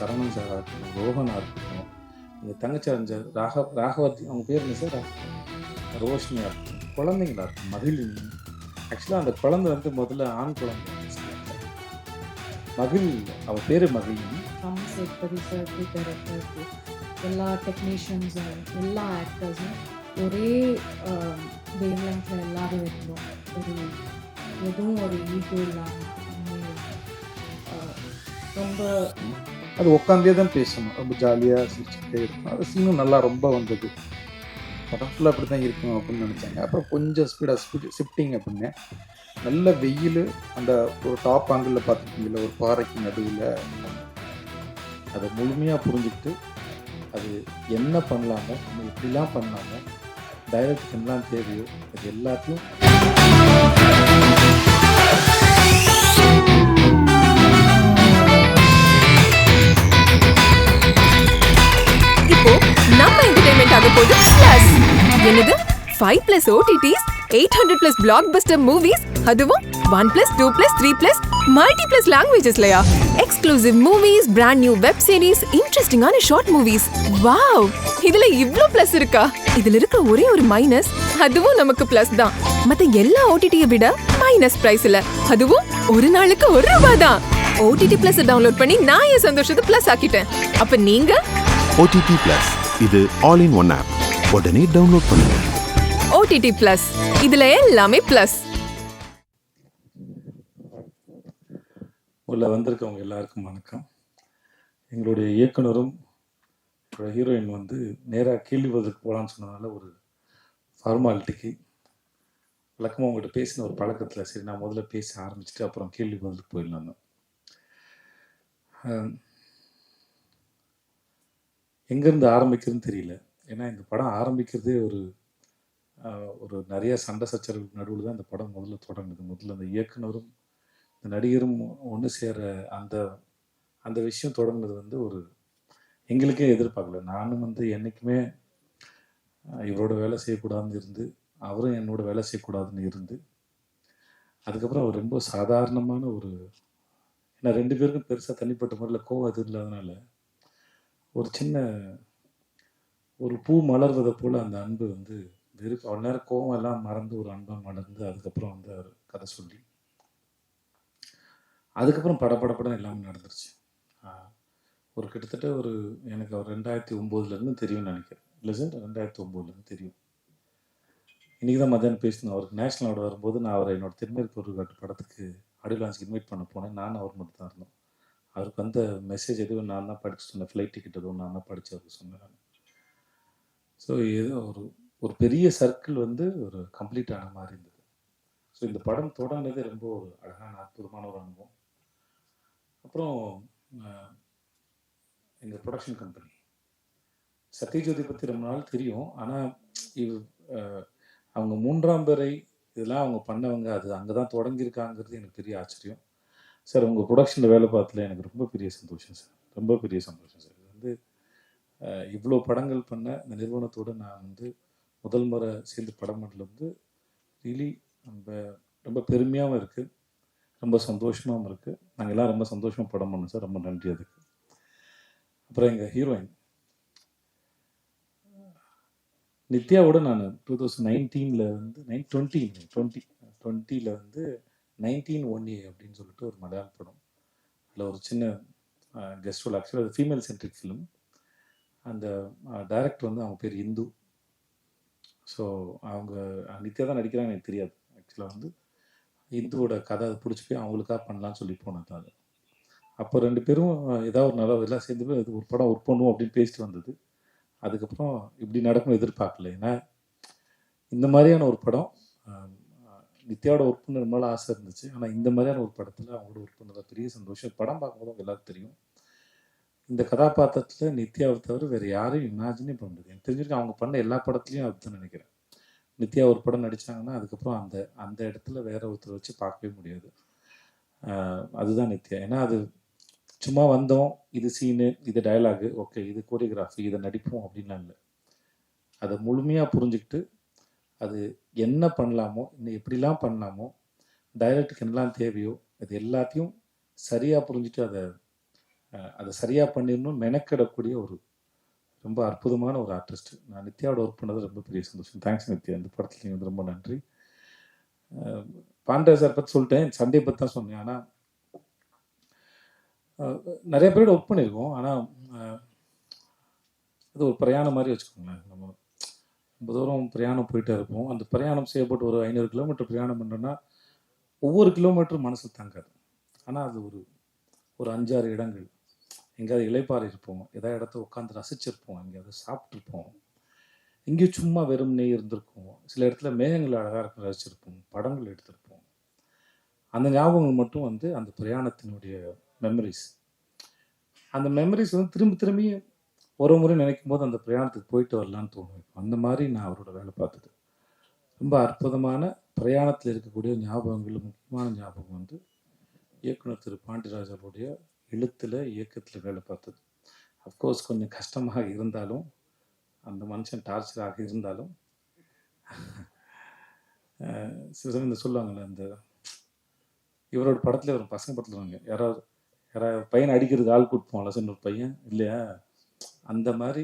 சரவணன் சாராக இருக்கட்டும், ரோஹனா இருக்கட்டும், எங்கள் தங்கச்சி அறிஞ்ச ராகவதி, அவங்க பேர் என்ன சார், ரோஷினியாக இருக்கட்டும், குழந்தைங்களா இருக்கும் மகிழினி. ஆக்சுவலாக அந்த குழந்தை வந்து முதல்ல ஆண் குழந்தை மகிழ், அவள் பேர் மகிழினி. எல்லா டெக்னீஷியன்ஸும் எல்லா ஆக்டர்ஸும் ஒரே வேவ் லென்த்தில் எல்லாரும் இருந்தோம். எதுவும் ஒரு ஈகோ இல்லாமல் ரொம்ப அது உட்காந்தே தான் பேசணும், ரொம்ப ஜாலியாக சிரிச்சுட்டே இருக்கும். அது சீனும் நல்லா ரொம்ப வந்தது. படம் ஃபுல்லாக அப்படி தான் இருக்கும் அப்படின்னு நினச்சாங்க. அப்புறம் கொஞ்சம் ஷிஃப்டிங் அப்படின்னு நல்ல வெயில், அந்த ஒரு டாப் ஆங்கிளில் பார்த்துருக்கீங்களா, ஒரு பாறைக்கு நடுவில் அதை முழுமையாக புரிஞ்சுக்கிட்டு அது என்ன பண்ணலாமோ, எப்படிலாம் பண்ணலாமோ, டைரக்ட் என்னலாம் தேவையோ அது எல்லாத்தையும் இப்போ நம்ம என்டர்டைன்மெண்ட் ஆக போகுது பிளஸ். என்னது 5+ OTTs, 800+ blockbuster movies, அதுவும் 1+, 2+, 3+, multi+ languagesலயா? Exclusive movies, brand new web series, இன்ட்ரெஸ்டிங்கான ஷார்ட் மூவிஸ். வாவ், இதுல இவ்ளோ பிளஸ் இருக்கா? இதுல இருக்க ஒரே ஒரு மைனஸ், அதுவும் நமக்கு பிளஸ் தான். மத்த எல்லா OTT-ய விட மைனஸ் பிரைஸ்ல, அதுவும் ஒரு நாளுக்கு ₹1 தான். OTT Plus டவுன்லோட் பண்ணி நான் என் சந்தோஷத்தை பிளஸ் ஆக்கிட்டேன். அப்ப நீங்க OTT Plus, இது ஆல் இன் ஒன் ஆப். உடனே டவுன்லோட் பண்ணுங்க. OTT Plus, இதுல எல்லாமே பிளஸ். உள்ள வந்திருக்கவங்க எல்லாருக்கும் வணக்கம். எங்களுடைய இயக்குனரும் ஹீரோயின் வந்து நேராக கேள்வி பதிலுக்கு போகலான்னு சொன்னதுனால ஒரு ஃபார்மாலிட்டிக்கு வழக்கமாக உங்கள்கிட்ட பேசின ஒரு பழக்கத்தில் சரி நான் முதல்ல பேச ஆரம்பிச்சுட்டு அப்புறம் கேள்வி பதிலுக்கு போயிடலாங்க. எங்கேருந்து ஆரம்பிக்கிறதுன்னு தெரியல. ஏன்னா இந்த படம் ஆரம்பிக்கிறதே ஒரு நிறைய சண்டை சச்சரவுக்கு நடுவில் தான் இந்த படம் முதல்ல தொடங்குது. முதல்ல அந்த இயக்குனரும் இந்த நடிகரும் ஒன்று சேர அந்த விஷயம் தொடங்குனது வந்து எங்களுக்கே எதிர்பார்க்கல. நானும் வந்து என்றைக்குமே இவரோட வேலை செய்யக்கூடாதுன்னு இருந்து, அவரும் என்னோட வேலை செய்யக்கூடாதுன்னு இருந்து, அதுக்கப்புறம் அவர் ரொம்ப சாதாரணமான ஏன்னா 2 பேருக்கும் பெருசாக தனிப்பட்ட முறையில் கோவம் அது இல்லாதனால ஒரு சின்ன ஒரு பூ மலர்வதை போல் அந்த அன்பு வந்து அவ்வளோ நேரம் கோவம் எல்லாம் மறந்து ஒரு அன்பாக மலர்ந்து அதுக்கப்புறம் வந்து அவர் கதை சொல்லி அதுக்கப்புறம் படப்படப்படம் எல்லாமே நடந்துருச்சு. கிட்டத்தட்ட எனக்கு அவர் 2009 தெரியும்னு நினைக்கிறேன். இல்லை சார், 2009 தெரியும். இன்றைக்கி தான் மத்தியானம் பேசணும். அவருக்கு நேஷ்னல் அவார்டு வரும்போது நான் அவரை என்னோட திருமேற்கு ஒரு காட்டு படத்துக்கு ஆடியோ லான்ச்சுக்கு இன்வைட் பண்ண போனேன். நானும் அவர் மட்டும் தான் இருந்தோம். அவருக்கு வந்த மெசேஜ் எதுவும் நான் தான் படித்து சொன்னேன். ஃப்ளைட் டிக்கெட் எதுவும் நான் தான் படித்து அவருக்கு சொன்னேன். ஸோ ஏதோ ஒரு பெரிய சர்க்கிள் வந்து கம்ப்ளீட் ஆன மாதிரி இருந்தது. ஸோ இந்த படம் தொடங்கினதே ரொம்ப அழகான அற்புதமான ஒரு அனுபவம். அப்புறம் எங்கள் ப்ரொடக்ஷன் கம்பெனி சத்யஜோதி பற்றி ரொம்ப நாள் தெரியும். ஆனால் அவங்க 3ஆம் பிறை இதெல்லாம் அவங்க பண்ணவங்க, அது அங்கே தான் தொடங்கியிருக்காங்கிறது எனக்கு பெரிய ஆச்சரியம். சார் உங்கள் ப்ரொடக்ஷனில் வேலை பார்த்ததுல எனக்கு ரொம்ப பெரிய சந்தோஷம் சார், ரொம்ப பெரிய சந்தோஷம் சார். இது இவ்வளோ படங்கள் பண்ண இந்த நிறுவனத்தோடு நான் முதல் முறை சேர்ந்து படம் பண்ணல ரியலி ரொம்ப பெருமையாகவும் இருக்குது, ரொம்ப சந்தோஷமாகவும் இருக்குது. நாங்கள் எல்லாம் ரொம்ப சந்தோஷமாக படம் பண்ணோம் சார், ரொம்ப நன்றி அதுக்கு. அப்புறம் எங்கள் ஹீரோயின் நித்யாவோட நான் 2019 2020 19 அப்படின்னு சொல்லிட்டு ஒரு மலையாள படம், அதில் ஒரு சின்ன கெஸ்ட் ரோல். ஆக்சுவலாக அது ஃபீமேல் சென்ட்ரிக் ஃபிலிம். அந்த டைரக்டர் அவங்க பேர் இந்து. ஸோ அவங்க நித்யா தான் நடிக்கிறாங்க, எனக்கு தெரியாது. ஆக்சுவலாக இந்துவோட கதை அதை பிடிச்சி போய் அவங்களுக்காக பண்ணலான்னு சொல்லி போனது அது. அப்போ 2 பேரும் ஏதாவது ஒரு நல்லா எல்லாம் சேர்ந்து போய் அது ஒரு படம் ஒர்க் பண்ணுவோம் அப்படின்னு பேசிட்டு வந்தது. அதுக்கப்புறம் இப்படி நடக்கும் எதிர்பார்க்கல. ஏன்னா இந்த மாதிரியான ஒரு படம் நித்யாவோட ஒர்க் பண்ண ரொம்ப ஆசை இருந்துச்சு. ஆனால் இந்த மாதிரியான ஒரு படத்தில் அவங்களோட ஒர்க் பண்ணது பெரிய சந்தோஷம். படம் பார்க்கும்போது அவங்க எல்லாருக்கும் தெரியும், இந்த கதாபாத்திரத்தில் நித்யாவை தவிர வேறு யாரையும் இமேஜினே பண்ண முடியாது. எனக்கு தெரிஞ்சிருக்கு அவங்க பண்ண எல்லா படத்துலையும் அதுதான் நினைக்கிறேன். நித்யா ஒரு படம் நடித்தாங்கன்னா அதுக்கப்புறம் அந்த இடத்துல வேற ஒருத்தர் வச்சு பார்க்கவே முடியாது. அதுதான் நித்யா. ஏன்னா அது சும்மா வந்தோம், இது சீனு, இது டயலாகு, ஓகே இது கோரியோகிராஃபி, இதை நடிப்போம் அப்படின்லாம் இல்லை. அதை முழுமையாக புரிஞ்சுக்கிட்டு அது என்ன பண்ணலாமோ, இன்னும் எப்படிலாம் பண்ணலாமோ, டைரக்டுக்கு என்னெல்லாம் தேவையோ அது எல்லாத்தையும் சரியாக புரிஞ்சுட்டு அதை அதை சரியாக பண்ணிடணும் மெனக்கிடக்கூடிய ஒரு ரொம்ப அற்புதமான ஒரு ஆர்டிஸ்ட். நான் நித்யாவோட ஒர்க் பண்ணது ரொம்ப பெரிய சந்தோஷம். தேங்க்ஸ் நித்யா, இந்த படத்தில் நீங்கள் வந்து ரொம்ப நன்றி. பாண்டே சார் பற்றி சொல்லிட்டேன், சண்டே பற்றி தான் சொன்னேன். ஆனால் நிறைய பேரோட ஒர்க் பண்ணியிருக்கோம். ஆனால் அது ஒரு பிரயாணம் மாதிரி வச்சுக்கோங்களேன். நம்ம ரொம்ப தூரம் பிரயாணம் போயிட்டே இருப்போம். அந்த பிரயாணம் செய்யப்பட்டு ஒரு 500 கிலோமீட்டர் பிரயாணம் பண்ணுறோன்னா ஒவ்வொரு கிலோமீட்டரும் மனசில் தாங்காது. ஆனால் அது ஒரு 5-6 இடங்கள் எங்கேயாவது இலைப்பாறை இருப்போம், ஏதாவது இடத்த உட்காந்து ரசிச்சிருப்போம், எங்கேயாவது சாப்பிட்ருப்போம், எங்கேயும் சும்மா வெறும்னே இருந்திருப்போம், சில இடத்துல மேகங்கள் அழகாக இருக்க ரசிச்சிருப்போம், படங்கள் எடுத்திருப்போம். அந்த ஞாபகங்கள் மட்டும் வந்து அந்த பிரயாணத்தினுடைய மெமரிஸ். அந்த மெமரிஸ் வந்து திரும்பி திரும்பி ஒரு முறை நினைக்கும் போது அந்த பிரயாணத்துக்கு போயிட்டு வரலான்னு தோணும். அந்த மாதிரி நான் அவரோட வேலை பார்த்தது ரொம்ப அற்புதமான பிரயாணத்தில் இருக்கக்கூடிய ஞாபகங்கள். முக்கியமான ஞாபகம் வந்து இயக்குனர் திரு பாண்டியராஜ் அவருடைய எழுத்தில் இயக்கத்தில் வேலை பார்த்தது. அஃப்கோர்ஸ் கொஞ்சம் கஷ்டமாக இருந்தாலும், அந்த மனுஷன் டார்ச்சராக இருந்தாலும், சில சமயம் இந்த சொல்லுவாங்கள்ல, இந்த இவரோட படத்தில் ஒரு பசங்க படத்தில் யாராவது பையனை அடிக்கிறதுக்கு ஆள் கூட்டுப்போம்ல, சின்ன ஒரு பையன் இல்லையா, அந்த மாதிரி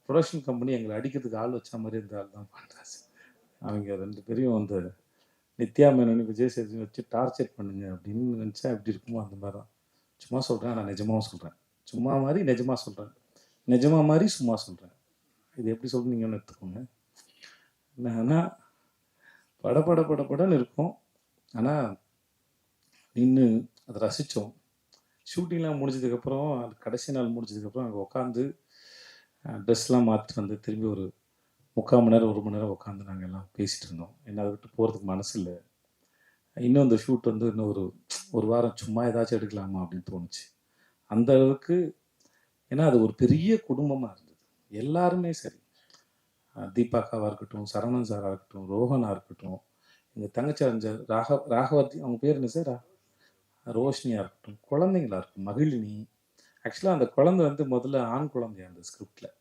ப்ரொடக்ஷன் கம்பெனி எங்களை அடிக்கிறதுக்கு ஆள் வச்ச மாதிரி இருந்த ஆள் தான் பாண்டியராஜ். அவங்க 2 பேரையும் வந்து நித்யா மேனனி, விஜய் சேதுபதி வச்சு டார்ச்சர் பண்ணுங்க அப்படின்னு நினச்சா எப்படி இருக்குமோ அந்த மாதிரி தான். சும்மா சொல்கிறேன், நான் நிஜமாகவும் சொல்கிறேன். சும்மா மாதிரி நிஜமாக சொல்கிறேன், நிஜமா மாதிரி சும்மா சொல்கிறேன். இது எப்படி சொல்கிறேன் நீங்கள் ஒன்று எடுத்துக்கோங்க. ஆனால் படன்னு இருக்கும். ஆனால் நின்று அதை ரசித்தோம். ஷூட்டிங்லாம் முடிஞ்சதுக்கப்புறம், அது கடைசி நாள் முடிஞ்சதுக்கப்புறம் அங்கே உட்காந்து ட்ரெஸ்லாம் மாற்றிட்டு வந்து திரும்பி ஒரு 3/4 மணி நேரம் 1 மணி நேரம் உட்காந்து நாங்கள் எல்லாம் பேசிகிட்டு இருந்தோம். என்ன அதை விட்டு போகிறதுக்கு மனசு இல்லை. இன்னும் இந்த ஷூட் வந்து இன்னும் ஒரு வாரம் சும்மா ஏதாச்சும் எடுக்கலாமா அப்படின்னு தோணுச்சு. அந்த அளவுக்கு. ஏன்னா அது ஒரு பெரிய குடும்பமாக இருந்தது. எல்லாருமே சரி, தீபாக்காவாக இருக்கட்டும், சரவணன் சாராக இருக்கட்டும், ரோஹனாக இருக்கட்டும், எங்கள் தங்கச்சி ராகவதி, அவங்க பேர் என்ன சார், ரோஷினியாக இருக்கட்டும், குழந்தைங்களா இருக்கும், மகிழினி. ஆக்சுவலாக அந்த குழந்தை வந்து முதல்ல ஆண் குழந்தையா அந்த ஸ்கிரிப்டில்.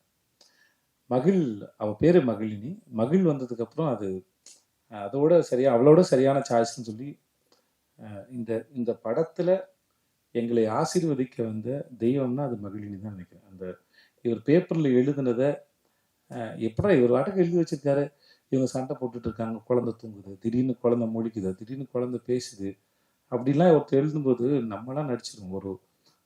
அவள் பேர் மகிழினி. மகிழ் வந்ததுக்கப்புறம் அதோட அவளோட சரியான சாய்ஸ்ன்னு சொல்லி இந்த படத்தில் எங்களை ஆசீர்வதிக்க வந்த தெய்வம்னா அது மகிழினி தான் நினைக்கிறேன். இவர் பேப்பரில் எழுதுனதை எப்படா இவர் வாட்டுக்கு எழுதி வச்சிருக்காரு, இவங்க சண்டை போட்டுட்டு இருக்காங்க, குழந்தை தூங்குது, திடீர்னு குழந்தை முழிக்குது, திடீர்னு குழந்தை பேசுது, அப்படிலாம் ஒருத்தர் எழுதும்போது நம்மளாம் நடிச்சிருவோம்.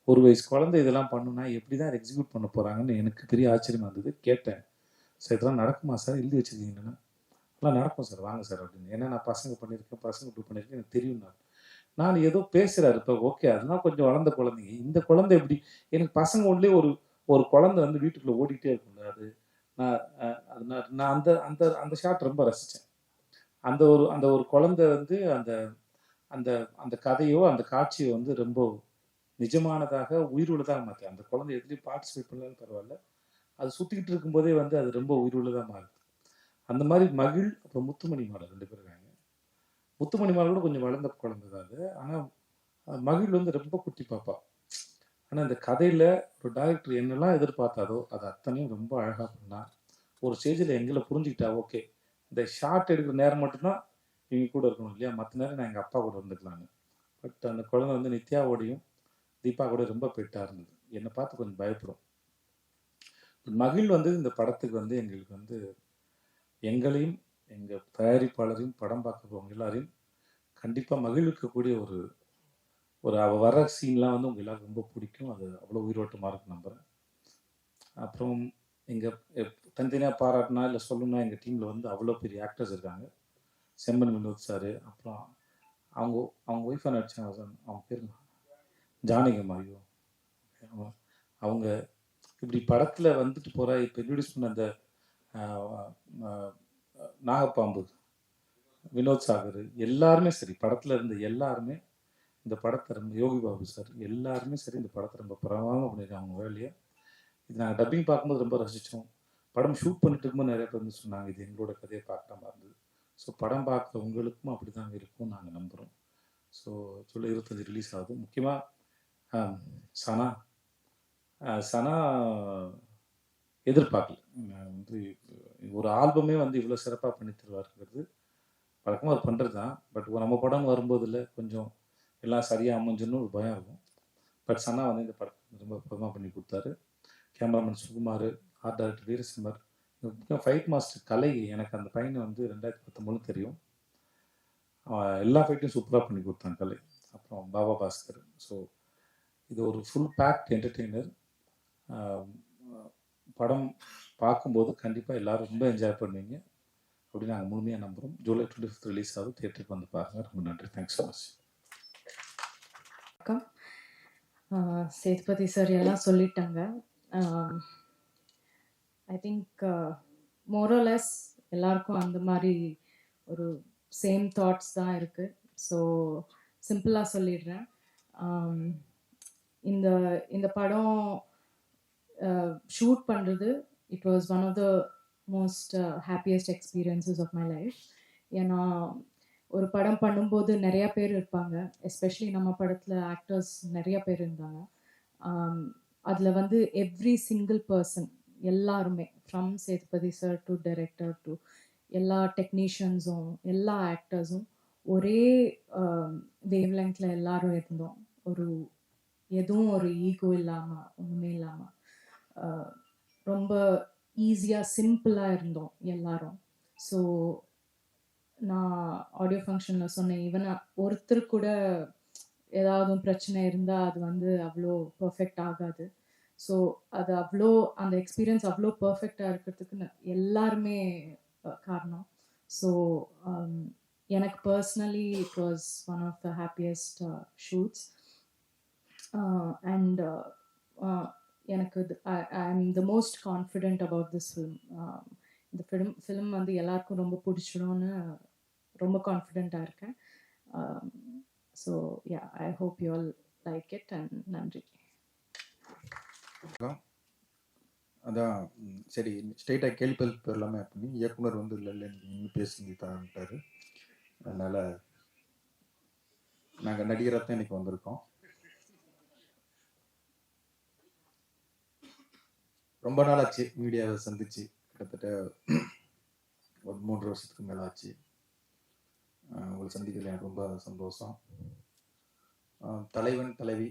ஒரு வயசு குழந்தை இதெல்லாம் பண்ணுனா எப்படி தான் எக்ஸிக்யூட் பண்ண போகிறாங்கன்னு எனக்கு பெரிய ஆச்சரியமாக இருந்தது. கேட்டேன், சார் இதெல்லாம் நடக்குமா சார், எழுதி வச்சுருக்கீங்கன்னா? எல்லாம் நடக்கும் சார், வாங்க சார் அப்படின்னு. ஏன்னா நான் பசங்க இப்படி பண்ணியிருக்கேன், எனக்கு தெரியும். நான் ஏதோ பேசுகிறாரு இப்போ, ஓகே அதெல்லாம் கொஞ்சம் வளர்ந்த குழந்தைங்க. இந்த குழந்தை எப்படி, எனக்கு பசங்க ஒன்றுலேயே ஒரு குழந்தை வந்து வீட்டுக்குள்ளே ஓடிக்கிட்டே இருக்கும்ல, அது நான் அந்த ஷாட் ரொம்ப ரசித்தேன். அந்த ஒரு குழந்தை வந்து அந்த கதையோ அந்த காட்சியோ வந்து ரொம்ப நிஜமானதாக உயிருள்ளதாக மாற்றி, அந்த குழந்தை எதுலேயும் பார்ட்டிசிபேட் பண்ணாலும் பரவாயில்ல, அது சுற்றிக்கிட்டு இருக்கும்போதே வந்து அது ரொம்ப உயிருள்ளதாக மாறுது. அந்த மாதிரி மகிழ் அப்புறம் முத்துமணி மாடல் 2 பேர் இருக்காங்க. முத்துமணி மாடலோட கொஞ்சம் வளர்ந்த குழந்தை தான் அது. ஆனால் மகிழ் வந்து ரொம்ப குட்டி பாப்பா. ஆனால் இந்த கதையில் ஒரு டைரக்டர் என்னெல்லாம் எதிர்பார்த்தாரோ அது அத்தனையும் ரொம்ப அழகாக பண்ணா. ஒரு ஸ்டேஜில் எங்களை புரிஞ்சுக்கிட்டா, ஓகே இந்த ஷார்ட் எடுக்கிற நேரம் மட்டும்தான் இவங்க கூட இருக்கணும் இல்லையா, மற்ற நேரம் நான் எங்கள் அப்பா கூட இருந்துக்கலான்னு. பட் அந்த குழந்தை வந்து நித்யாவோடையும் தீபா கூட ரொம்ப பெட்டாக இருந்தது. என்னை பார்த்து கொஞ்சம் பயப்படும். மகிழ் வந்து இந்த படத்துக்கு வந்து எங்களுக்கு வந்து எங்களையும் எங்கள் தயாரிப்பாளரையும் படம் பார்க்க போவங்க எல்லாரையும் கண்டிப்பாக மகிழ்விக்கக்கூடிய ஒரு அவள் வர சீன்லாம் வந்து உங்கள் எல்லாருக்கும் ரொம்ப பிடிக்கும். அது அவ்வளோ உயிரோட்டமாக இருக்கு நம்புகிறேன். அப்புறம் எங்கள் தனித்தனியாக பாராட்டினா இல்லை சொல்லணும்னா, எங்கள் டீமில் வந்து அவ்வளோ பெரிய ஆக்டர்ஸ் இருக்காங்க. செம்மன் வினோத் சார், அப்புறம் அவங்க ஒய்ஃபாக நடிச்சாங்க, அவங்க பேர் ஜானகிமாரியோ, அவங்க இப்படி படத்தில் வந்துட்டு போகிற. இப்போ இன்ட்ரடியூஸ் பண்ண அந்த நாகப்பாம்பு வினோத் சாகர் எல்லாருமே சரி, படத்தில் இருந்த எல்லாருமே இந்த படத்தை ரொம்ப, யோகி பாபு சார் எல்லாருமே சரி, இந்த படத்தை ரொம்ப பிரமாதமாக பண்ணியிருக்காங்க அவங்க வேலையை. இது நாங்கள் டப்பிங் பார்க்கும்போது ரொம்ப ரசித்தோம். படம் ஷூட் பண்ணிட்டு இருக்கும்போது நிறைய பேர் வந்து சொன்னாங்க இது எங்களோட கதையை பார்க்குற மாதிரி இருந்தது. ஸோ படம் பார்க்குற உங்களுக்கும் அப்படி தான் இருக்கும் நாங்கள் நம்புகிறோம். ஸோ ஜூலை 25 ரிலீஸ் ஆகுது. முக்கியமாக சனா எதிர்பார்க்கல. வந்து ஒரு ஆல்பமே வந்து இவ்வளோ சிறப்பாக பண்ணி தருவாருங்கிறது வழக்கமாக அவர் பண்ணுறது தான். பட் நம்ம படம் வரும்போதில் கொஞ்சம் எல்லாம் சரியாக அமைஞ்சுன்னு ஒரு பயம் இருக்கும். பட் சனா வந்து இந்த படத்தை ரொம்ப அற்புதமாக பண்ணி கொடுத்தாரு. கேமராமேன் சுகுமார், ஆர்ட் டைரக்டர் வீரசிம்மர், முக்கியம் ஃபைட் மாஸ்டர் கலை. எனக்கு அந்த பையனை வந்து 2019 தெரியும். எல்லா ஃபைட்டையும் சூப்பராக பண்ணி கொடுத்தாங்க கலை. அப்புறம் பாபா பாஸ்கர். ஸோ இது ஒரு ஃபுல் பேக்ட் என்டர்டெய்னர். படம் பார்க்கும்போது கண்டிப்பாக எல்லோரும் ரொம்ப என்ஜாய் பண்ணுவீங்க அப்படின்னு நாங்கள் முழுமையாக நம்புகிறோம். ஜூலை 25 ரிலீஸ் ஆகும். தியேட்டருக்கு வந்து பாருங்கள். ரொம்ப நன்றி. Thanks so much. வணக்கம். சேதுபதி சார் எல்லாம் சொல்லிட்டாங்க. ஐ திங்க் மோரலெஸ் எல்லாருக்கும் அந்த மாதிரி ஒரு சேம் தாட்ஸ் தான் இருக்குது. ஸோ சிம்பிளாக சொல்லிடுறேன். இந்த படம் ஷூட் பண்ணுறது it was one of the most happiest experiences of my life. ஏன்னா ஒரு படம் பண்ணும்போது நிறையா பேர் இருப்பாங்க. எஸ்பெஷலி நம்ம படத்தில் ஆக்டர்ஸ் நிறையா பேர் இருந்தாங்க. அதில் வந்து எவ்ரி சிங்கிள் பர்சன் எல்லாருமே from Sethupathi sir to director to எல்லா டெக்னீஷியன்ஸும் எல்லா ஆக்டர்ஸும் ஒரே வேவ் லெங்க்ல எல்லாரும் இருந்தோம். எதுவும் ஒரு ஈகோ இல்லாமல் ஒன்றுமே இல்லாமல் ரொம்ப ஈஸியாக சிம்பிளாக இருந்தோம் எல்லாரும். ஸோ நான் ஆடியோ ஃபங்க்ஷனில் சொன்னேன், ஈவன் ஒருத்தர் கூட ஏதாவது பிரச்சனை இருந்தால் அது வந்து அவ்வளோ பர்ஃபெக்ட் ஆகாது. ஸோ அது அவ்வளோ அந்த எக்ஸ்பீரியன்ஸ் அவ்வளோ பர்ஃபெக்டாக இருக்கிறதுக்கு எல்லாருமே காரணம். ஸோ எனக்கு personally it was one of the happiest shoots. And எனக்கு I am the most confident about this film. இந்த ஃபிலிம் வந்து எல்லாருக்கும் ரொம்ப பிடிச்சிடும்னு ரொம்ப கான்ஃபிடென்ட்டாக இருக்கேன். So yeah, I hope you all like it and நன்றி. அதான் சரி, ஸ்ட்ரெயிட்டாக கேள்விப்பதில் எல்லாமே பண்ணி இயக்குனர் வந்து இல்லை நீங்கள் பேசி தரட்டாரு. அதனால் நாங்கள் நடிகராக தான் இன்றைக்கி வந்திருக்கோம். ரொம்ப நாள் ஆச்சு மீடியாவை சந்திச்சு, கிட்டத்தட்ட ஒரு 3 வருஷத்துக்கு மேலே ஆச்சு. உங்களை சந்திக்கிறதுல எனக்கு ரொம்ப சந்தோஷம். தலைவன் தலைவி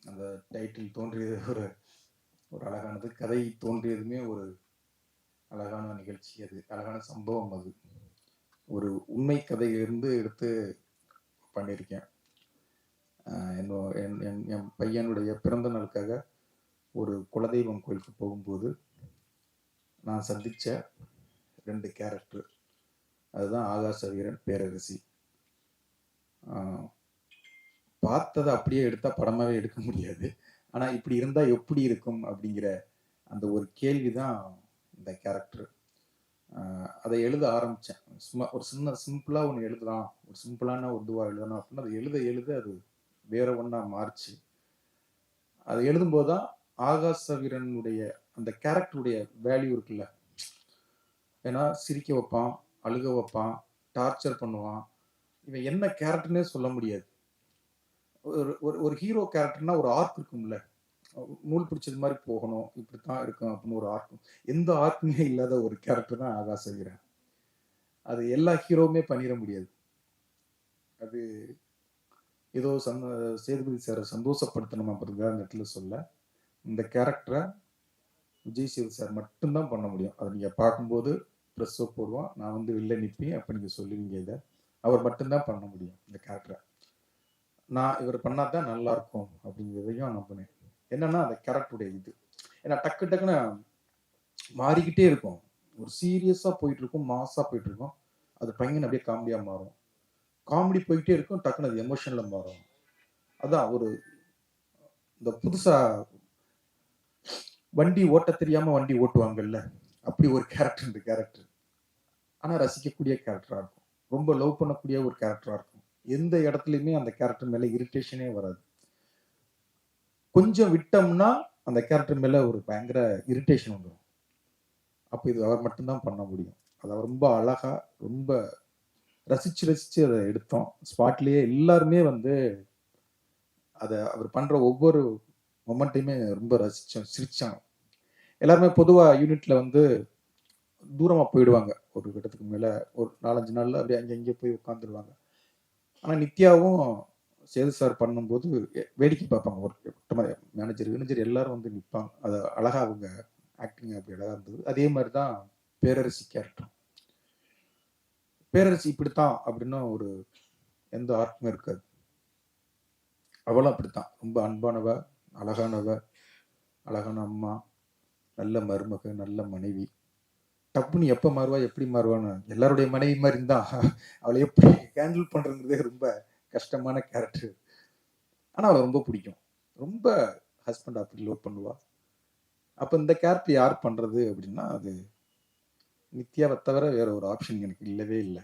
அந்த டைட்டில் தோன்றியது ஒரு அழகானது. கதை தோன்றியதுமே ஒரு அழகான நிகழ்ச்சி. அது அழகான சம்பவம். அது ஒரு உண்மை கதையிலிருந்து எடுத்து பண்ணியிருக்கேன். என் பையனுடைய பிறந்த நாளுக்காக ஒரு குலதெய்வம் கோயிலுக்கு போகும்போது நான் சந்தித்த 2 கேரக்டர், அதுதான் ஆகாச வீரன், பேரரசி. பார்த்ததை அப்படியே எடுத்தால் படமாகவே எடுக்க முடியாது. ஆனால் இப்படி இருந்தால் எப்படி இருக்கும் அப்படிங்கிற அந்த ஒரு கேள்வி தான் இந்த கேரக்டர். அதை எழுத ஆரம்பித்தேன். சும்மா ஒரு சிம்பிளாக ஒன்று எழுதலாம், ஒரு சிம்பிளான ஒரு இதுவாக எழுதலாம் அப்படின்னு அதை எழுத அது வேற ஒன்றா மாறிச்சு. அதை எழுதும்போது தான் ஆகாச வீரனுடைய அந்த கேரக்டருடைய வேல்யூ இருக்குல்ல. ஏன்னா சிரிக்க வைப்பான், அழுக வைப்பான், டார்ச்சர் பண்ணுவான். இவன் என்ன கேரக்டர்னே சொல்ல முடியாது. ஒரு ஹீரோ கேரக்டர்னா ஒரு ஆர்க் இருக்கும்ல, நூல் பிடிச்சது மாதிரி போகணும், இப்படித்தான் இருக்கும் அப்படின்னு ஒரு ஆர்க்கும். எந்த ஆர்க்குமே இல்லாத ஒரு கேரக்டர் தான் ஆகாச வீரன். அது எல்லா ஹீரோவுமே பண்ணிட முடியாது. அது ஏதோ சேதுபதி சாரை சந்தோஷப்படுத்தணும் அப்படிங்கிற அந்த இடத்துல சொல்ல, இந்த கேரக்டரை விஜய் சேது சார் மட்டும்தான் பண்ண முடியும். அதை நீங்கள் பார்க்கும்போது ப்ரெஸ்ஸோ போடுவான், நான் வந்து வெளில நிற்பேன், அப்போ நீங்கள் சொல்லுவீங்க. இதை அவர் மட்டும்தான் பண்ண முடியும். இந்த கேரக்டரை நான் இவர் பண்ணால் தான் நல்லாயிருக்கும் அப்படிங்கிறதையும் நம்பினேன். என்னன்னா அந்த கேரக்டருடைய இது, ஏன்னா டக்குன்னு மாறிக்கிட்டே இருக்கும். ஒரு சீரியஸாக போயிட்டுருக்கும், மாஸாக போயிட்டுருக்கும், அது பையன் அப்படியே காமெடியாக மாறும். காமெடி போய்கிட்டே இருக்கும், டக்குன்னு அது எமோஷனில் மாறும். அதான் ஒரு இந்த புதுசாக வண்டி ஓட்ட தெரியாமல் வண்டி ஓட்டுவாங்கல்ல, அப்படி ஒரு கேரக்டர் இந்த கேரக்டர். ஆனால் ரசிக்கக்கூடிய கேரக்டராக இருக்கும், ரொம்ப லவ் பண்ணக்கூடிய ஒரு கேரக்டராக இருக்கும். எந்த இடத்துலையுமே அந்த கேரக்டர் மேலே இரிட்டேஷனே வராது. கொஞ்சம் விட்டோம்னா அந்த கேரக்டர் மேலே ஒரு பயங்கர இரிட்டேஷன் வந்துடும். அப்போ இது அவர் மட்டும்தான் பண்ண முடியும். அதை ரொம்ப அழகாக ரொம்ப ரசித்து அதை எடுத்தோம். ஸ்பாட்லேயே எல்லாருமே வந்து அதை அவர் பண்ணுற ஒவ்வொரு மொமெண்ட்டையுமே ரொம்ப ரசித்தோம், சிரித்தோம். எல்லாருமே பொதுவாக யூனிட்டில் வந்து தூரமாக போயிடுவாங்க. ஒரு கட்டத்துக்கு மேலே ஒரு 4-5 நாளில் அப்படியே அங்கே போய் உட்காந்துருவாங்க. ஆனால் நித்யாவும் சேது சார் பண்ணும்போது வேடிக்கை பார்ப்பாங்க. ஒரு மேனேஜர் எல்லாரும் வந்து நிற்பாங்க. அது அழகா அவங்க ஆக்டிங் அப்படி அழகா இருந்தது. அதே மாதிரி தான் பேரரசி கேரக்டர். பேரரசி இப்படித்தான் அப்படின்னு ஒரு எந்த ஆர்க்குமே இருக்காது. அவளும் அப்படித்தான். ரொம்ப அன்பானவ, அழகானவ, அழகான அம்மா, நல்ல மருமக, நல்ல மனைவி. டப்புன்னு எப்போ மாறுவா எப்படி மாறுவான்னு எல்லாருடைய மனைவி மாதிரி தான் அவளை எப்படி ஹேண்டில் பண்றதுங்கிறதே ரொம்ப கஷ்டமான கேரக்டர். ஆனால் அவளை ரொம்ப பிடிக்கும். ரொம்ப ஹஸ்பண்ட் அப்படி லவ் பண்ணுவா. அப்போ இந்த கேரக்டர் யார் பண்றது அப்படின்னா அது நித்யாவை தவிர வேற ஒரு ஆப்ஷன் எனக்கு இல்லவே இல்லை.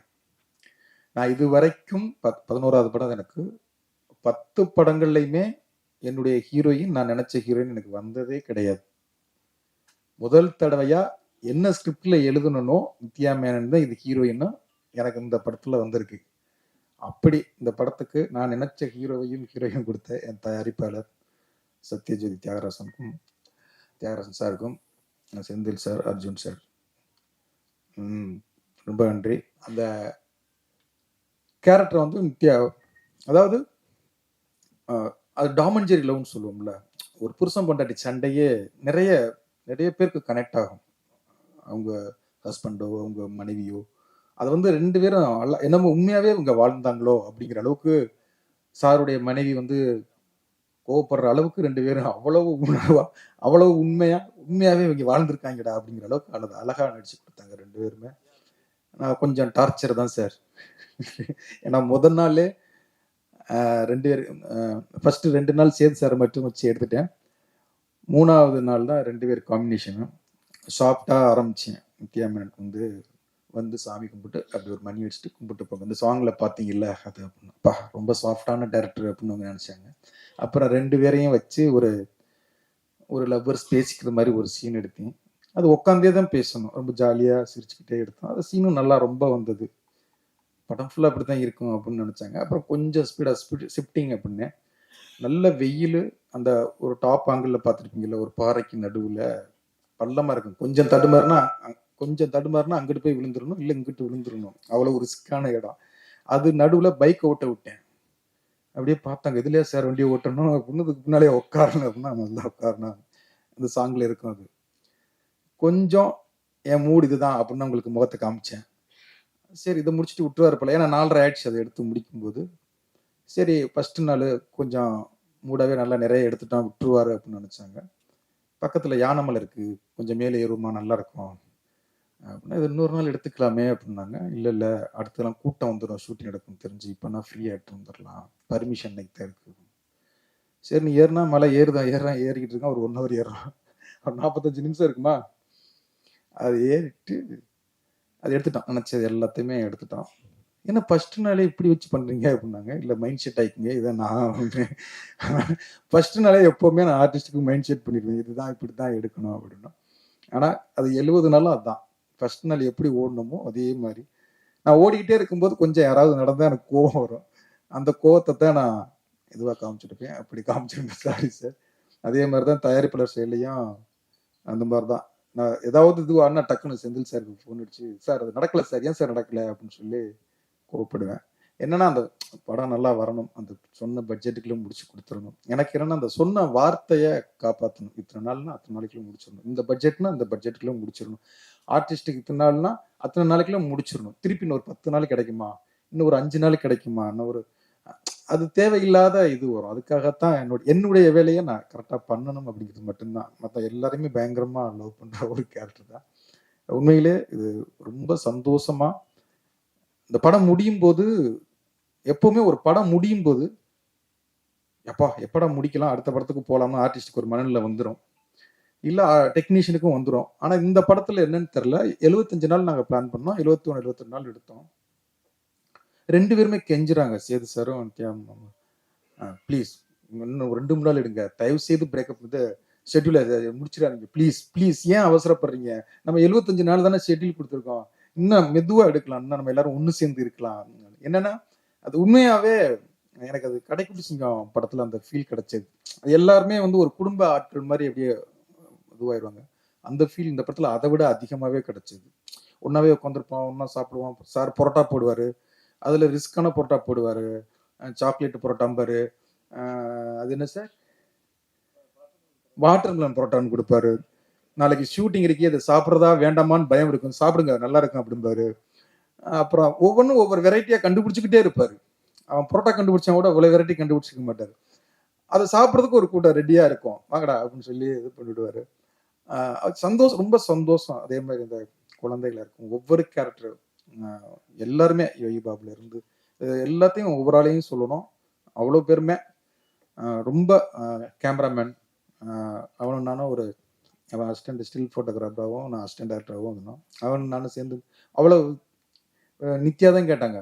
நான் இது வரைக்கும் 11வது படம் எனக்கு 10 படங்கள்லையுமே என்னுடைய ஹீரோயின் நான் நினைச்ச ஹீரோயின் எனக்கு வந்ததே கிடையாது. முதல் தடவையா என்ன ஸ்கிரிப்ட்ல எழுதணும்னோ நித்யா மேனன் தான் இது ஹீரோயின்னா எனக்கு இந்த படத்துல வந்திருக்கு. அப்படி இந்த படத்துக்கு நான் நினைச்ச ஹீரோயின் கொடுத்த என் தயாரிப்பாளர் சத்யஜோதி தியாகராசன் சாருக்கும் செந்தில் சார், அர்ஜுன் சார், ரொம்ப நன்றி. அந்த கேரக்டர் வந்து நித்யா, அதாவது அது டாமன்ஜெரி லவ்னு சொல்லுவோம்ல, ஒரு புருஷன் பொண்டாட்டி சண்டையே நிறைய பேருக்கு கனெக்ட் ஆகும். அவங்க ஹஸ்பண்டோ அவங்க மனைவியோ அது வந்து 2 பேரும் என்னமோ உண்மையாவே இவங்க வாழ்ந்தாங்களோ அப்படிங்கிற அளவுக்கு சாருடைய மனைவி வந்து கோவப்படுற அளவுக்கு 2 பேரும் அவ்வளவு உண்மையாவே இவங்க வாழ்ந்திருக்காங்கடா அப்படிங்கிற அளவுக்கு அழகா நடிச்சு கொடுத்தாங்க 2 பேருமே. நான் கொஞ்சம் டார்ச்சர் தான் சார். ஏன்னா முதல் நாளே 2 பேர் ஃபர்ஸ்ட் 2 நாள் சேது சார் மட்டும் வச்சு எடுத்துட்டேன். 3வது நாள் தான் 2 பேர் காம்பினேஷனும் சாஃப்டாக ஆரம்பிச்சேன். நித்யா மேனன் வந்து சாமி கும்பிட்டு அப்படி ஒரு மணி வச்சுட்டு கும்பிட்டு போங்க. இந்த சாங்ல பார்த்தீங்கல்ல அது அப்படின்னா ரொம்ப சாஃப்டான டேரக்டர் அப்படின்னு அவங்க நினச்சாங்க. அப்புறம் 2 பேரையும் வச்சு ஒரு லவ்வர்ஸ் பேசிக்கிற மாதிரி ஒரு சீன் எடுத்தேன். அது உட்காந்தே தான் பேசணும், ரொம்ப ஜாலியாக சிரிச்சுக்கிட்டே எடுத்தோம். அது சீனும் நல்லா ரொம்ப வந்தது. படம் ஃபுல்லாக அப்படி தான் இருக்கும் அப்படின்னு நினச்சாங்க. அப்புறம் கொஞ்சம் ஷிஃப்டிங் அப்படின்னு நல்ல வெயில், அந்த ஒரு டாப் ஆங்கிளில் பார்த்துருப்பீங்கல்ல, ஒரு பாறைக்கு நடுவில் பள்ளமாக இருக்கும். கொஞ்சம் தடுமாறுனா அங்கிட்டு போய் விழுந்துடணும், இல்லை இங்கிட்டு விழுந்துடணும். அவ்வளோ ஒரு ரிஸ்கான இடம். அது நடுவில் பைக்கை ஓட்ட விட்டேன். அப்படியே பார்த்தாங்க, இதுலேயே சார் வண்டியை ஓட்டணும் அப்படின்னு, இதுக்கு முன்னாலே உட்காரணும் அப்படின்னா நல்லா உட்காரணும். அந்த சாங்கில் இருக்கும். அது கொஞ்சம் என் மூடு இதுதான் அப்படின்னு உங்களுக்கு முகத்தை காமிச்சேன். சரி இதை முடிச்சுட்டு விட்டுருவாரு போல, ஏன்னா 4:30 ஆயிடுச்சு அதை எடுத்து முடிக்கும்போது. சரி ஃபஸ்ட்டு நாள் கொஞ்சம் மூடாவே நல்லா நிறைய எடுத்துட்டோம், விட்டுருவாரு அப்படின்னு நினச்சாங்க. பக்கத்தில் யானைமலை இருக்குது, கொஞ்சம் மேலே ஏறுமா நல்லா இருக்கும் அப்படின்னா, இது இன்னொரு நாள் எடுத்துக்கலாமே அப்படின்னாங்க. இல்லை அடுத்தலாம் கூட்டம் வந்துடும், ஷூட்டிங் எடுக்கும் தெரிஞ்சு, இப்போ நான் ஃப்ரீயாக எடுத்து வந்துடலாம், பர்மிஷன் நைட் தான் இருக்குது. சரி நீ ஏறினா மலை ஏறிக்கிட்டு இருக்கான். ஒரு 1 ஹவர் ஏறுறான், ஒரு 45 நிமிஷம் இருக்குமா, அது ஏறிட்டு அது எடுத்துட்டோம். நினச்சது எல்லாத்தையுமே எடுத்துட்டோம். ஏன்னா ஃபர்ஸ்ட் நாளே இப்படி வச்சு பண்ணுறீங்க அப்படின்னாங்க. இல்லை மைண்ட் செட் ஆகிக்குங்க, இதை நான் ஃபர்ஸ்ட் நாளே எப்போவுமே நான் ஆர்டிஸ்ட்டுக்கு மைண்ட் செட் பண்ணிடுவேன், இதுதான் இப்படி தான் எடுக்கணும் அப்படின்னா. ஆனால் அது 70 நாளும் அதுதான். ஃபர்ஸ்ட் நாள் எப்படி ஓடணுமோ அதே மாதிரி நான் ஓடிக்கிட்டே இருக்கும்போது கொஞ்சம் யாராவது நடந்தால் எனக்கு கோவம் வரும். அந்த கோவத்தை தான் நான் இதுவாக காமிச்சிருப்பேன். அப்படி காமிச்சிருந்தேன், சாரி சார். அதே மாதிரி தான் தயாரிப்பாளர் செயலையும் அந்த மாதிரி தான். நான் ஏதாவது இதுவானா டக்குன்னு செந்தில் சாருக்கு ஃபோன் அடிச்சு, சார் அது நடக்கலை சார், ஏன் சார் நடக்கலை அப்படின்னு சொல்லி கோவப்படுவேன். என்னன்னா அந்த படம் நல்லா வரணும், அந்த சொன்ன பட்ஜெட்டுக்குள்ளே முடிச்சு கொடுத்துடணும். எனக்கு என்னன்னா அந்த சொன்ன வார்த்தையை காப்பாற்றணும். இத்தனை நாள்னா அத்தனை நாளைக்குள்ள முடிச்சிடணும், இந்த பட்ஜெட்னா இந்த பட்ஜெட்டுக்குள்ளே முடிச்சிடணும், ஆர்டிஸ்ட்டுக்கு இத்தனை நாள்னா அத்தனை நாளைக்குள்ள முடிச்சிடணும். திருப்பி இன்னொரு 10 நாள் கிடைக்குமா, இன்னும் ஒரு 5 நாள் கிடைக்குமா, இன்னும் அது தேவையில்லாத இது வரும். அதுக்காகத்தான் என்னுடைய வேலையை நான் கரெக்டாக பண்ணணும் அப்படிங்கிறது மட்டும்தான். மற்ற எல்லாருமே பயங்கரமாக லவ் பண்ணுற ஒரு கேரக்டர் தான். உண்மையிலே இது ரொம்ப சந்தோஷமா இந்த படம் முடியும் போது, எப்பவுமே ஒரு படம் முடியும் போது எப்படா முடிக்கலாம், அடுத்த படத்துக்கு போகலாமா ஆர்டிஸ்டுக்கு ஒரு மனநிலை வந்துடும், இல்லை டெக்னீஷியனுக்கும் வந்துடும். ஆனால் இந்த படத்தில் என்னன்னு தெரியல, 75 நாள் நாங்கள் பிளான் பண்ணோம், 71 72 நாள் எடுத்தோம். 2 பேருமே கெஞ்சுறாங்க, சேது சாரும் ப்ளீஸ் இன்னும் 2 நாள் எடுங்க, தயவு செய்து பிரேக்கப் வந்து ஷெட்யூலை முடிச்சிடாதீங்க ப்ளீஸ், ஏன் அவசரப்படுறீங்க, நம்ம 75 நாள் தானே ஷெட்யூல் கொடுத்துருக்கோம், இன்னும் மெதுவாக எடுக்கலாம், இன்னும் நம்ம எல்லாரும் ஒன்று சேர்ந்து இருக்கலாம். என்னன்னா அது உண்மையாவே எனக்கு அது கடைக்குட்டி சிங்கம் படத்துல அந்த ஃபீல் கிடைச்சது. எல்லாருமே வந்து ஒரு குடும்ப ஆட்கள் மாதிரி அப்படியே இதுவாயிருவாங்க. அந்த ஃபீல் இந்த படத்துல அதை விட அதிகமாகவே கிடைச்சது. ஒன்னாவே உட்காந்துருப்போம், ஒன்னா சாப்பிடுவோம். சார் பொரோட்டா போடுவாரு, அதுல ரிஸ்கான பொரோட்டா போடுவாரு, சாக்லேட் புரோட்டாம்பாரு, அது என்ன சார், வாட்டர் மெலன் புரோட்டான்னு கொடுப்பாரு. நாளைக்கு ஷூட்டிங் இருக்கே, அதை சாப்பிட்றதா வேண்டாமான்னு பயம் இருக்கும், சாப்பிடுங்க நல்லா இருக்கும் அப்படிம்பாரு. அப்புறம் ஒவ்வொன்றும் ஒவ்வொரு வெரைட்டியாக கண்டுபிடிச்சிக்கிட்டே இருப்பார். அவன் புரோட்டா கண்டுபிடிச்சா கூட இவ்வளோ வெரைட்டி கண்டுபிடிச்சிக்க மாட்டார். அதை சாப்பிட்றதுக்கு ஒரு கூட்டம் ரெடியாக இருக்கும், வாங்கடா அப்படின்னு சொல்லி இது பண்ணிவிடுவார். சந்தோஷம், ரொம்ப சந்தோஷம். அதே மாதிரி இந்த குழந்தைகள் இருக்கும் ஒவ்வொரு கேரக்டர் எல்லாருமே, யோகி பாபுல இருந்து எல்லாத்தையும் ஒவ்வொரு ஆளையும் சொல்லணும், அவ்வளோ பேருமே. ரொம்ப கேமராமேன், அவனும் நானும் அவன் அசிஸ்டன்ட் ஸ்டில் ஃபோட்டோகிராஃபராகவும் நான் அசிஸ்டன்ட் டேரக்டராகவும் இருந்தோம். அவன் நானும் சேர்ந்து அவ்வளோ நித்யா தான் கேட்டாங்க,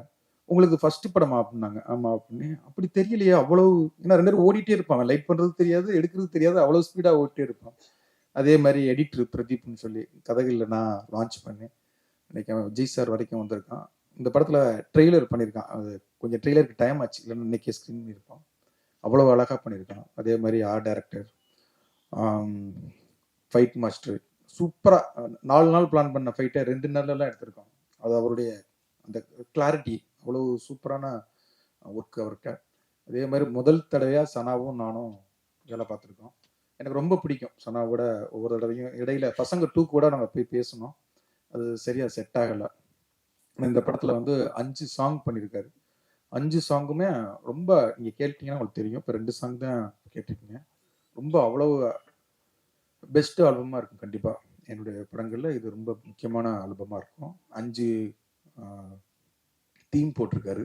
உங்களுக்கு ஃபர்ஸ்ட் படமா அப்படின்னாங்க. ஆமாம் அப்படின்னு. அப்படி தெரியலையே அவ்வளோ, ஏன்னா 2 பேரும் ஓடிட்டே இருப்பாங்க, லைட் பண்ணுறது தெரியாது, எடுக்கிறது தெரியாது, அவ்வளோ ஸ்பீடாக ஓடிட்டே இருப்பான். அதே மாதிரி எடிட்டர் பிரதீப்னு சொல்லி கதைகளில் நான் லான்ச் பண்ணேன். இன்னைக்கு அவன் விஜய் சார் வரைக்கும் வந்திருக்கான். இந்த படத்தில் ட்ரெய்லர் பண்ணியிருக்கான், அது கொஞ்சம் ட்ரெய்லருக்கு டைம் ஆச்சு, இல்லைன்னா இன்னைக்கே ஸ்க்ரீன் இருப்பான். அவ்வளோ அழகாக பண்ணியிருக்கான். அதே மாதிரி ஆர்ட் டைரக்டர், ஃபைட் மாஸ்டர் சூப்பராக 4 நாள் பிளான் பண்ண ஃபைட்டை 2 நாள்லாம் எடுத்திருக்கோம். அது அவருடைய அந்த கிளாரிட்டி, அவ்வளோ சூப்பரான ஒர்க் அவர்கிட்ட. அதே மாதிரி முதல் தடவையாக சனாவும் நானும் வேலை பார்த்துருக்கோம். எனக்கு ரொம்ப பிடிக்கும் சனாவோட. ஒவ்வொரு தடவையும் இடையில பசங்க 2 கூட நாங்கள் போய் பேசணும், அது சரியாக செட் ஆகலை. இந்த படத்தில் 5 சாங் பண்ணியிருக்காரு. 5 சாங்குமே ரொம்ப, நீங்கள் கேட்டீங்கன்னா உங்களுக்கு தெரியும், இப்போ 2 சாங் தான் கேட்டிருக்கீங்க. ரொம்ப அவ்வளோ பெஸ்ட் ஆல்பமாக இருக்கும். கண்டிப்பாக என்னுடைய படங்களில் இது ரொம்ப முக்கியமான ஆல்பமாக இருக்கும். 5 தீம் போட்டிருக்காரு.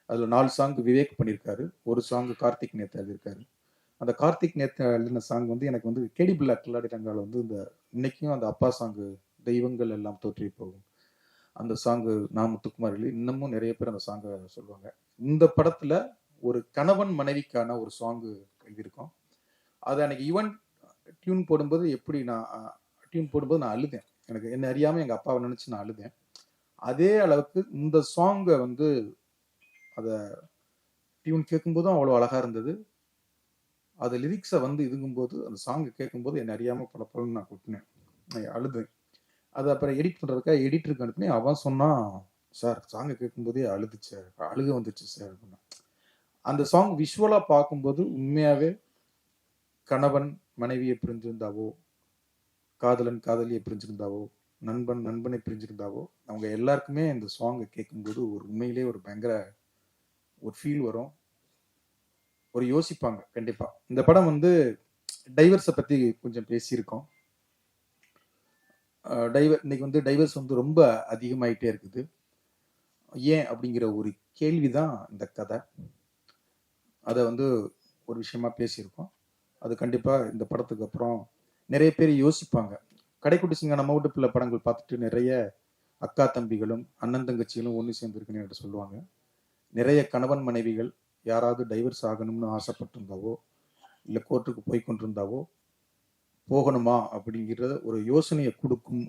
அதில் 4 சாங் விவேக் பண்ணியிருக்காரு, 1 சாங் கார்த்திக் நேத்தா எழுதியிருக்காரு. அந்த கார்த்திக் நேத்தா எழுதின சாங் எனக்கு கேடி பிள்ளை கில்லாடி ரங்காவில் இந்த இன்னைக்கும் அந்த அப்பா சாங்கு தெய்வங்கள் எல்லாம் தோற்றி போகும், அந்த சாங்கு நான் முத்துக்குமார் எழுதி, இன்னமும் நிறைய பேர் அந்த சாங்கை சொல்லுவாங்க. இந்த படத்தில் ஒரு கணவன் மனைவிக்கான ஒரு சாங்கு எழுதியிருக்கோம். அது அன்னைக்கு ஈவன் டியூன் போடும்போது நான் அழுதேன். எனக்கு என்ன அறியாமல் எங்கள் அப்பாவை நினச்சி நான் அழுதேன். அதே அளவுக்கு இந்த சாங்கை அதை டியூன் கேட்கும்போதும் அவ்வளோ அழகாக இருந்தது. அது லிரிக்ஸை இதுங்கும்போது, அந்த சாங்கை கேட்கும்போது என்னை அறியாமல் பல பலன்னு நான் கொட்டினேன், அழுதேன். அது அப்புறம் எடிட் பண்ணுறதுக்காக எடிட்டருக்கு அனுப்பினேன். அவன் சொன்னான், சார் சாங்கை கேட்கும்போதே அழுக வந்துச்சு சார் அப்படின்னா. அந்த சாங் விஷுவலாக பார்க்கும்போது உண்மையாகவே கணவன் மனைவியை பிரிஞ்சிருந்தாவோ, காதலன் காதலியை பிரிஞ்சிருந்தாவோ, நண்பன் நண்பனை பிரிஞ்சிருந்தாவோ, அவங்க எல்லாருக்குமே இந்த சாங்கை கேட்கும்போது ஒரு உண்மையிலே ஒரு பயங்கர ஒரு ஃபீல் வரும், ஒரு யோசிப்பாங்க கண்டிப்பாக. இந்த படம் டைவர்ஸை பற்றி கொஞ்சம் பேசியிருக்கோம். இன்னைக்கு டைவர்ஸ் ரொம்ப அதிகமாயிட்டே இருக்குது. ஏன் அப்படிங்கிற ஒரு கேள்வி தான் இந்த கதை. அதை ஒரு விஷயமா பேசியிருக்கோம். அது கண்டிப்பாக இந்த படத்துக்கு அப்புறம் நிறைய பேர் யோசிப்பாங்க. கடைக்குட்டி சிங்க நம்ம வீட்டு பிள்ளை படங்கள் பார்த்துட்டு நிறைய அக்கா தம்பிகளும் அண்ணன் தங்கச்சிகளும் ஒன்று சேர்ந்துருக்குன்னு என்று சொல்லுவாங்க. நிறைய கணவன் மனைவிகள் யாராவது டைவர்ஸ் ஆகணும்னு ஆசைப்பட்டிருந்தாவோ, இல்லை கோர்ட்டுக்கு போய் கொண்டிருந்தாவோ, போகணுமா அப்படிங்கிறத ஒரு யோசனையை கொடுக்கும்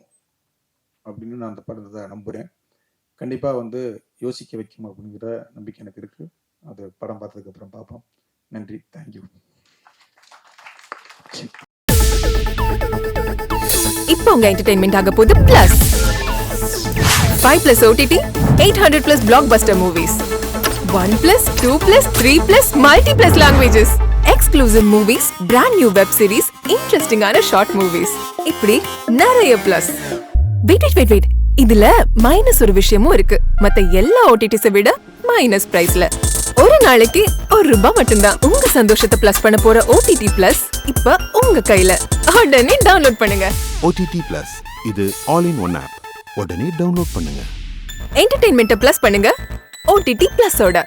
அப்படின்னு நான் அந்த படத்தை நம்புகிறேன். கண்டிப்பாக யோசிக்க வைக்கும் அப்படிங்கிற நம்பிக்கை எனக்கு இருக்குது. அது படம் பார்த்ததுக்கு அப்புறம் பார்ப்போம். நன்றி, தேங்க்யூ. இப்போ உங்க என்டர்டெயின்மெண்ட் ஆக போகுது plus 5+ OTT 800+ blockbuster movies 1+, 2+, 3+, multi+ languages exclusive movies, brand new web series, interesting ஆன short movies, இப்படி நிறைய பிளஸ். வெயிட் இதுல மைனஸ் ஒரு விஷயமும் இருக்கு. மத்த எல்லா ஓடிடிஸை விட மைனஸ் பிரைஸ்ல ஒரு நாளைக்கு ₹1 மட்டும்தான். உங்க சந்தோஷத்தை பிளஸ் பண்ண போற OTT பிளஸ் இப்ப உங்க கையில. உடனே டவுன்லோட் பண்ணுங்க. OTT Plus இது ஆல் இன் ஒன் ஆப். உடனே டவுன்லோட் பண்ணுங்க. என்டர்டெயின்மெண்ட்டை பிளஸ் பண்ணுங்க OTT பிளஸோட.